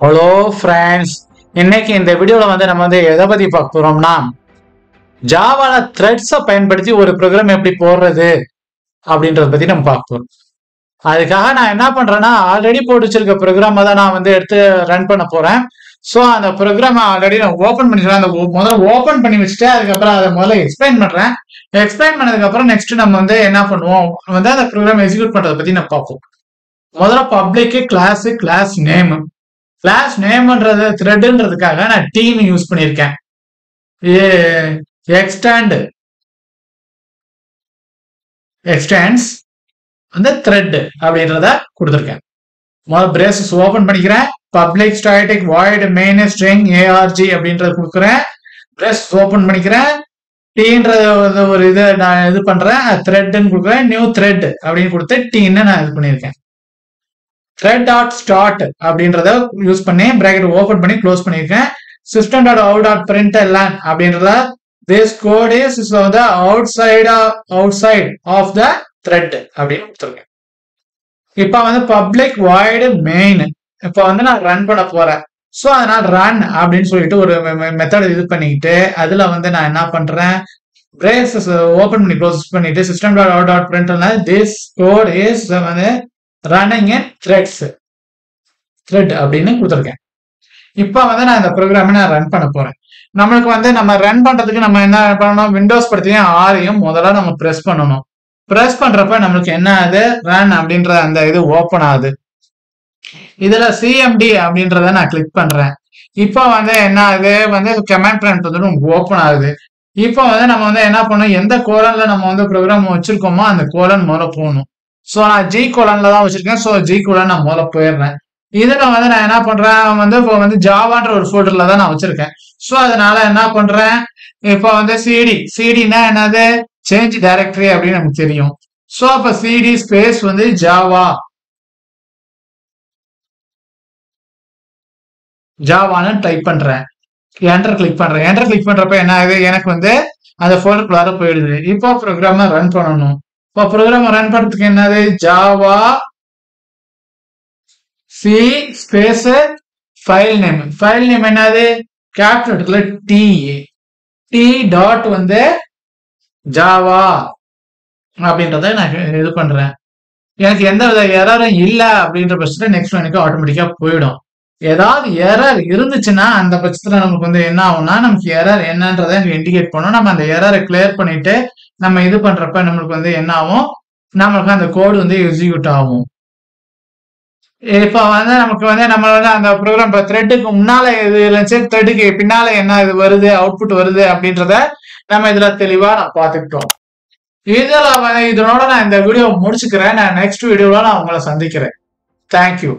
Hello friends, இன்னைக்கு இந்த வீடியோவில் நம்ம எதை பற்றி பார்க்க போகிறோம்னா ஜாவால த்ரெட்ஸை பயன்படுத்தி ஒரு ப்ரோக்ராம் எப்படி போடுறது அப்படின்றத பற்றி நம்ம பார்க்க போகிறோம். அதுக்காக நான் என்ன பண்ணுறேன்னா, ஆல்ரெடி போட்டு வச்சிருக்க ப்ரோக்ராமை தான் நான் எடுத்து ரன் பண்ண போகிறேன். ஸோ அந்த ப்ரோக்ராமை ஆல்ரெடி நான் ஓப்பன் பண்ணிக்கிறேன். அந்த முதல்ல ஓப்பன் பண்ணி வச்சுட்டு அதுக்கப்புறம் அதை முதல்ல எக்ஸ்பிளைன் பண்ணுறேன். எக்ஸ்பிளைன் பண்ணதுக்கப்புறம் நெக்ஸ்ட் நம்ம என்ன பண்ணுவோம், அந்த ப்ரோக்ராம் எக்ஸிக்யூட் பண்ணுறதை பற்றி நம்ம பார்ப்போம். முதல்ல பப்ளிக் கிளாஸ் நேம். கிளாஸ் நேம்ன்றது த்ரெட்ன்றதுக்காக நான் டீம் யூஸ் பண்ணியிருக்கேன். எக்ஸ்டென்ஸ் அந்த த்ரெட் அப்படின்றத கொடுத்துருக்கேன். முதல்ல பிரேசஸ் ஓபன் பண்ணிக்கிறேன். Public static void main string ARG அப்படின்றத கொடுக்குறேன். பிரேசஸ் ஓபன் பண்ணிக்கிறேன். டீன்றது ஒரு இதை நான் இது பண்றேன். த்ரெட்னு கொடுக்குறேன். நியூ த்ரெட் அப்படின்னு கொடுத்து டீன்னு நான் இது பண்ணியிருக்கேன். thread.start அப்படின்றத யூஸ் பண்ணி பிராக்கெட் ஓபன் பண்ணி க்ளோஸ் பண்ணிருக்கேன். system.out.println அப்படின்றத this code is the outside of the thread அப்படின்னு கொடுத்துருக்கேன். இப்போ பப்ளிக் வாய்டு மெயின் இப்போ நான் ரன் பண்ண போறேன். ஸோ அதனால ரன் அப்படின்னு சொல்லிட்டு ஒரு மெத்தட் இது பண்ணிக்கிட்டு அதுல நான் என்ன பண்றேன், பிரேசஸ் ஓபன் பண்ணி க்ளோஸ் பண்ணிட்டு system.out.println this code is running in thread அப்படின்னு கொடுத்துருக்கேன். இப்போ நான் இந்த ப்ரோக்ராமை நான் ரன் பண்ண போறேன். நம்மளுக்கு நம்ம ரன் பண்றதுக்கு நம்ம என்ன பண்ணணும், விண்டோஸ் படுத்தியும் ஆரையும் முதல்ல நம்ம பிரஸ் பண்ணணும். பிரஸ் பண்றப்ப நம்மளுக்கு என்ன ஆகுது, ரன் அப்படின்ற அந்த இது ஓப்பன் ஆகுது. இதுல சிஎம்டி அப்படின்றத நான் கிளிக் பண்றேன். இப்போ என்ன ஆகுது, கமாண்ட் ப்ராம்ப்ட் ஓப்பன் ஆகுது. இப்போ நம்ம என்ன பண்ணணும், எந்த கோலன்ல நம்ம ப்ரோக்ராம் வச்சிருக்கோமோ அந்த கோலன் முதல்ல போகணும். ஸோ நான் ஜி கோலன்ல தான் வச்சிருக்கேன். ஸோ ஜி கோலன் நான் முதல்ல போயிடுறேன். இதுல நான் என்ன பண்றேன், இப்போ ஜாவான்ற ஒரு ஃபோல்டர்ல தான் நான் வச்சிருக்கேன். ஸோ அதனால என்ன பண்றேன், இப்போ சிடினா என்னது, சேஞ்ச் டைரக்டரி அப்படின்னு நமக்கு தெரியும். ஸோ அப்ப சிடி ஸ்பேஸ் ஜாவான்னு டைப் பண்றேன். என்டர் கிளிக் பண்றேன். என்டர் கிளிக் பண்றப்ப என்ன ஆகுது, எனக்கு அந்த ஃபோல்டருக்குள்ளார போயிடுது. இப்போ ப்ரோக்ராமை ரன் பண்ணணும். இப்போ ப்ரோக்ராம் ரன் பண்றதுக்கு என்னது, Java C space file name என்னது, கேபிட்டல் டி டாட் ஜாவா அப்படின்றத நான் இது பண்றேன். எனக்கு எந்த வித எரரும் இல்லை அப்படின்ற பட்சத்துல நெக்ஸ்ட் எனக்கு ஆட்டோமேட்டிக்கா போயிடும். ஏதாவது எரர் இருந்துச்சுன்னா அந்த பட்சத்துல நமக்கு என்ன ஆகும்னா, நமக்கு எரர் என்னன்றதை இண்டிகேட் பண்ணும். நம்ம அந்த எரரை கிளியர் பண்ணிட்டு நம்ம இது பண்றப்ப நம்மளுக்கு என்ன ஆகும், நம்மளுக்கு அந்த கோடு எக்ஸிக்யூட் ஆகும். இப்ப நமக்கு நம்ம அந்த ப்ரோக்ராம் த்ரெட்டுக்கு முன்னால இது இருந்துச்சு, த்ரெட்டுக்கு பின்னால என்ன இது வருது, அவுட்புட் வருது அப்படின்றத நம்ம இதுல தெளிவா நான் பார்த்துக்கிட்டோம். இதோட நான் இந்த வீடியோ முடிச்சுக்கிறேன். நான் நெக்ஸ்ட் வீடியோல நான் உங்களை சந்திக்கிறேன். தேங்க்யூ.